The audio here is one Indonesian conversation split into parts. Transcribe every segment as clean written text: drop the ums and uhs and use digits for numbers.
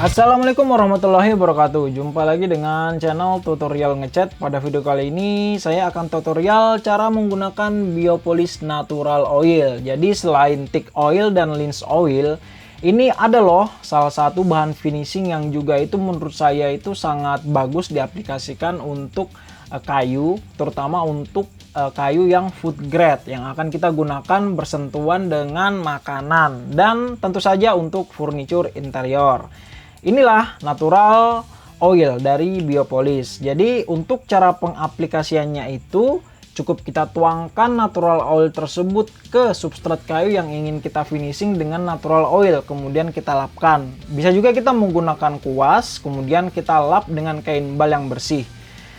Assalamualaikum warahmatullahi wabarakatuh. Jumpa lagi dengan channel tutorial ngecat. Pada video kali ini saya akan tutorial cara menggunakan Biopolis Natural Oil. Jadi selain Teak Oil dan Lens Oil, ini ada loh salah satu bahan finishing yang juga itu menurut saya itu sangat bagus diaplikasikan untuk kayu, terutama untuk kayu yang food grade yang akan kita gunakan bersentuhan dengan makanan dan tentu saja untuk furniture interior. Inilah natural oil dari Biopolis. Jadi untuk cara pengaplikasiannya itu cukup kita tuangkan natural oil tersebut ke substrat kayu yang ingin kita finishing dengan natural oil, kemudian kita lapkan. Bisa juga kita menggunakan kuas, kemudian kita lap dengan kain bal yang bersih.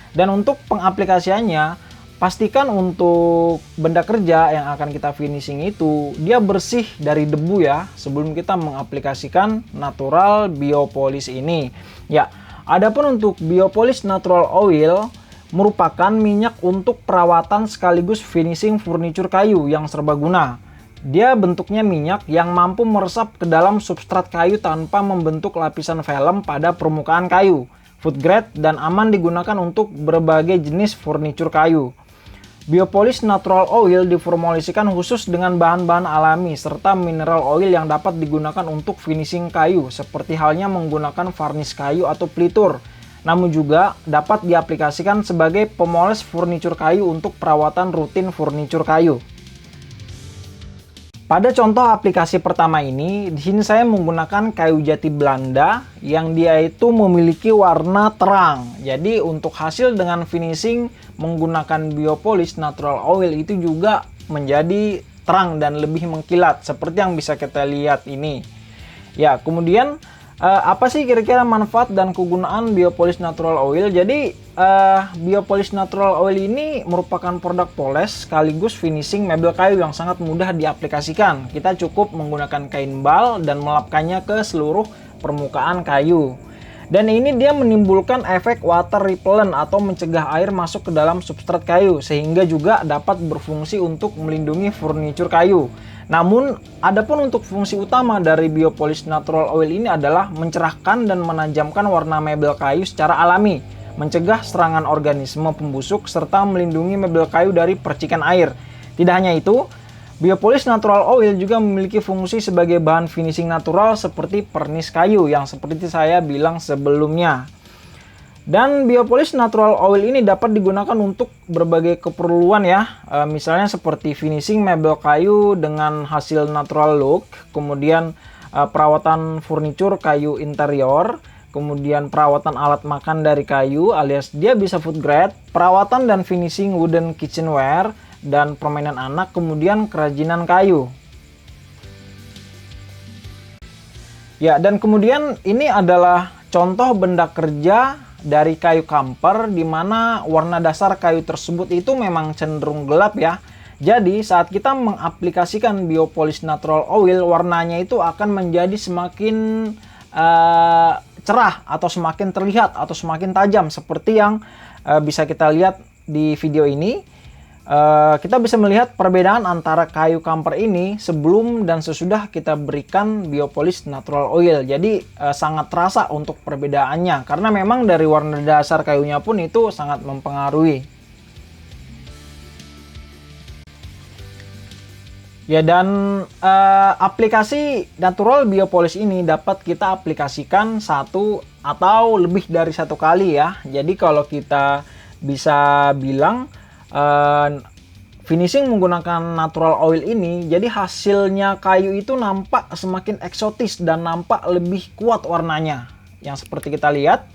Dan untuk pengaplikasiannya, pastikan untuk benda kerja yang akan kita finishing itu dia bersih dari debu ya sebelum kita mengaplikasikan natural Biopolis ini. Ya, adapun untuk Biopolis Natural Oil merupakan minyak untuk perawatan sekaligus finishing furniture kayu yang serbaguna. Dia bentuknya minyak yang mampu meresap ke dalam substrat kayu tanpa membentuk lapisan film pada permukaan kayu. Food grade dan aman digunakan untuk berbagai jenis furniture kayu. Biopolis Natural Oil diformulasikan khusus dengan bahan-bahan alami serta mineral oil yang dapat digunakan untuk finishing kayu, seperti halnya menggunakan varnish kayu atau pelitur. Namun juga dapat diaplikasikan sebagai pemoles furniture kayu untuk perawatan rutin furniture kayu. Pada contoh aplikasi pertama ini, di sini saya menggunakan kayu jati Belanda yang dia itu memiliki warna terang. Jadi untuk hasil dengan finishing menggunakan Biopolis Natural Oil itu juga menjadi terang dan lebih mengkilat seperti yang bisa kita lihat ini. Ya, kemudian apa sih kira-kira manfaat dan kegunaan Biopolis Natural Oil? Jadi Biopolis Natural Oil ini merupakan produk poles sekaligus finishing mebel kayu yang sangat mudah diaplikasikan. Kita cukup menggunakan kain bal dan melapkannya ke seluruh permukaan kayu. Dan ini dia menimbulkan efek water repellent atau mencegah air masuk ke dalam substrat kayu sehingga juga dapat berfungsi untuk melindungi furniture kayu. Namun, adapun untuk fungsi utama dari Biopolis Natural Oil ini adalah mencerahkan dan menajamkan warna mebel kayu secara alami, mencegah serangan organisme pembusuk, serta melindungi mebel kayu dari percikan air. Tidak hanya itu, Biopolis Natural Oil juga memiliki fungsi sebagai bahan finishing natural seperti pernis kayu yang seperti saya bilang sebelumnya. Dan Biopolis Natural Oil ini dapat digunakan untuk berbagai keperluan ya, misalnya seperti finishing mebel kayu dengan hasil natural look, kemudian perawatan furniture kayu interior, kemudian perawatan alat makan dari kayu alias dia bisa food grade, perawatan dan finishing wooden kitchenware, dan permainan anak, kemudian kerajinan kayu. Ya, dan kemudian ini adalah contoh benda kerja dari kayu kamper di mana warna dasar kayu tersebut itu memang cenderung gelap ya. Jadi saat kita mengaplikasikan Biopolis Natural Oil, warnanya itu akan menjadi semakin cerah atau semakin terlihat atau semakin tajam seperti yang bisa kita lihat di video ini. Kita bisa melihat perbedaan antara kayu kamper ini sebelum dan sesudah kita berikan Biopolis Natural Oil. Jadi sangat terasa untuk perbedaannya karena memang dari warna dasar kayunya pun itu sangat mempengaruhi. Ya, dan aplikasi natural Biopolis ini dapat kita aplikasikan satu atau lebih dari satu kali ya. Jadi kalau kita bisa bilang finishing menggunakan natural oil ini, jadi hasilnya kayu itu nampak semakin eksotis dan nampak lebih kuat warnanya. Yang seperti kita lihat,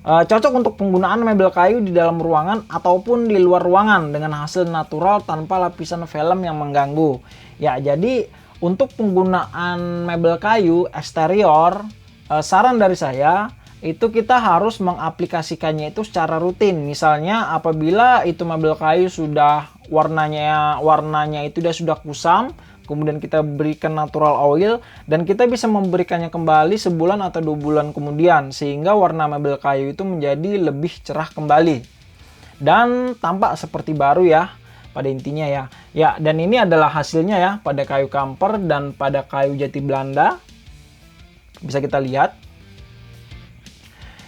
cocok untuk penggunaan mebel kayu di dalam ruangan ataupun di luar ruangan dengan hasil natural tanpa lapisan film yang mengganggu. Ya, jadi untuk penggunaan mebel kayu eksterior, saran dari saya itu kita harus mengaplikasikannya itu secara rutin. Misalnya apabila itu mebel kayu sudah warnanya itu sudah kusam, kemudian kita berikan natural oil dan kita bisa memberikannya kembali sebulan atau 2 bulan kemudian sehingga warna mebel kayu itu menjadi lebih cerah kembali dan tampak seperti baru ya pada intinya ya. Ya, dan ini adalah hasilnya ya pada kayu kamper dan pada kayu jati Belanda. Bisa kita lihat.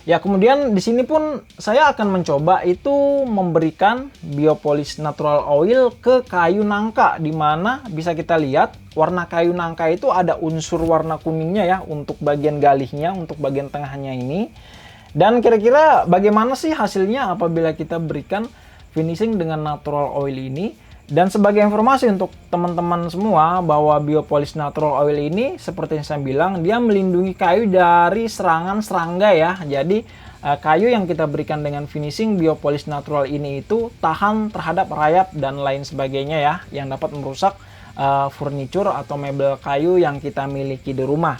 Ya, kemudian di sini pun saya akan mencoba itu memberikan biopolis natural oil ke kayu nangka, di mana bisa kita lihat warna kayu nangka itu ada unsur warna kuningnya ya untuk bagian galihnya, untuk bagian tengahnya ini. Dan kira-kira bagaimana sih hasilnya apabila kita berikan finishing dengan natural oil ini? Dan sebagai informasi untuk teman-teman semua bahwa biopolis natural oil ini seperti yang saya bilang, dia melindungi kayu dari serangan serangga ya. Jadi kayu yang kita berikan dengan finishing biopolis natural ini itu tahan terhadap rayap dan lain sebagainya ya, yang dapat merusak furniture atau mebel kayu yang kita miliki di rumah.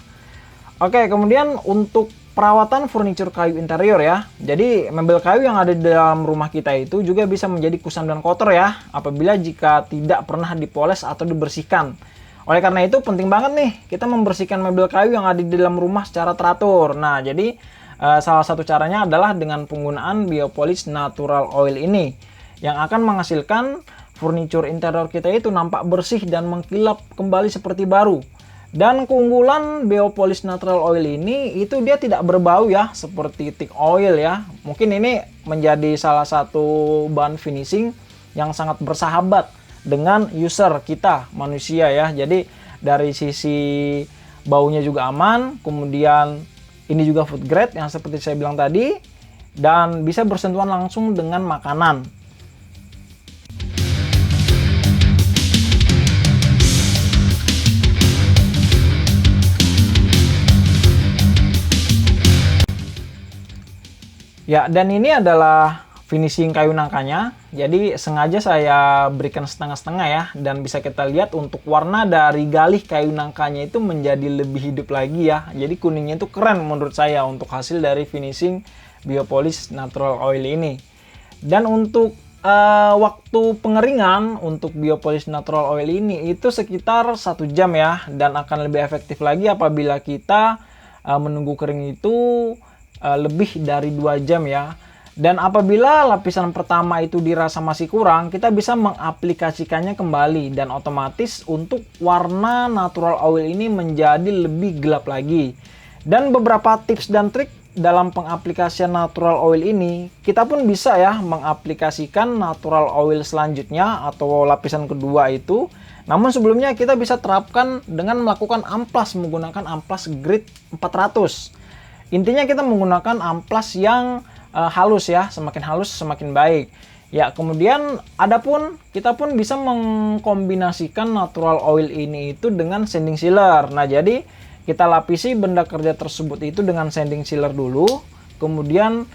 Oke, kemudian untuk perawatan furniture kayu interior ya. Jadi mebel kayu yang ada di dalam rumah kita itu juga bisa menjadi kusam dan kotor ya, apabila jika tidak pernah dipoles atau dibersihkan. Oleh karena itu penting banget nih kita membersihkan mebel kayu yang ada di dalam rumah secara teratur. Nah, jadi salah satu caranya adalah dengan penggunaan biopolis natural oil ini yang akan menghasilkan furniture interior kita itu nampak bersih dan mengkilap kembali seperti baru. Dan keunggulan biopolis natural oil ini itu dia tidak berbau ya seperti teak oil ya. Mungkin ini menjadi salah satu bahan finishing yang sangat bersahabat dengan user kita manusia ya. Jadi dari sisi baunya juga aman, kemudian ini juga food grade yang seperti saya bilang tadi, dan bisa bersentuhan langsung dengan makanan. Ya, dan ini adalah finishing kayu nangkanya. Jadi sengaja saya berikan setengah-setengah ya, dan bisa kita lihat untuk warna dari galih kayu nangkanya itu menjadi lebih hidup lagi ya. Jadi kuningnya itu keren menurut saya untuk hasil dari finishing biopolis natural oil ini. Dan untuk waktu pengeringan untuk biopolis natural oil ini itu sekitar 1 jam ya, dan akan lebih efektif lagi apabila kita menunggu kering itu lebih dari 2 jam ya. Dan apabila lapisan pertama itu dirasa masih kurang, kita bisa mengaplikasikannya kembali dan otomatis untuk warna natural oil ini menjadi lebih gelap lagi. Dan beberapa tips dan trik dalam pengaplikasian natural oil ini, kita pun bisa ya mengaplikasikan natural oil selanjutnya atau lapisan kedua itu. Namun sebelumnya kita bisa terapkan dengan melakukan amplas menggunakan amplas grade 400. Intinya kita menggunakan amplas yang halus ya, semakin halus semakin baik. Ya, kemudian kita pun bisa mengkombinasikan natural oil ini itu dengan sanding sealer. Nah, jadi kita lapisi benda kerja tersebut itu dengan sanding sealer dulu. Kemudian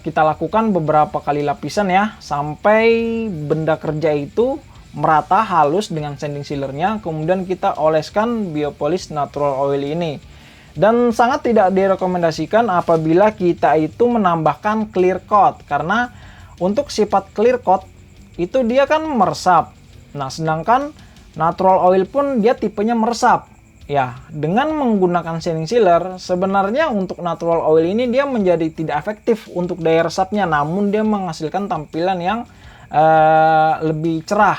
kita lakukan beberapa kali lapisan ya, sampai benda kerja itu merata halus dengan sanding sealernya. Kemudian kita oleskan biopolis natural oil ini. Dan sangat tidak direkomendasikan apabila kita itu menambahkan clear coat, karena untuk sifat clear coat itu dia kan meresap. Nah, sedangkan natural oil pun dia tipenya meresap. Ya, dengan menggunakan sanding sealer sebenarnya untuk natural oil ini dia menjadi tidak efektif untuk daya resapnya, namun dia menghasilkan tampilan yang lebih cerah.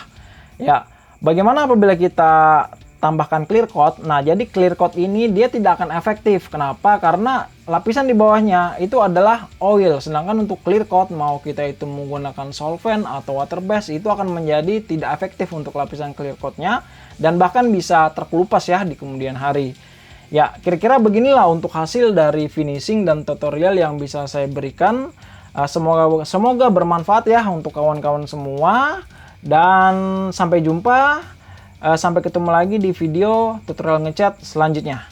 Ya, bagaimana apabila kita tambahkan clear coat? Nah, jadi clear coat ini dia tidak akan efektif. Kenapa? Karena lapisan di bawahnya itu adalah oil. Sedangkan untuk clear coat, mau kita itu menggunakan solvent atau water base, itu akan menjadi tidak efektif untuk lapisan clear coatnya, dan bahkan bisa terkelupas ya di kemudian hari. Ya, kira-kira beginilah untuk hasil dari finishing dan tutorial yang bisa saya berikan. Semoga bermanfaat ya untuk kawan-kawan semua. Dan sampai jumpa. Sampai ketemu lagi di video tutorial ngecat selanjutnya.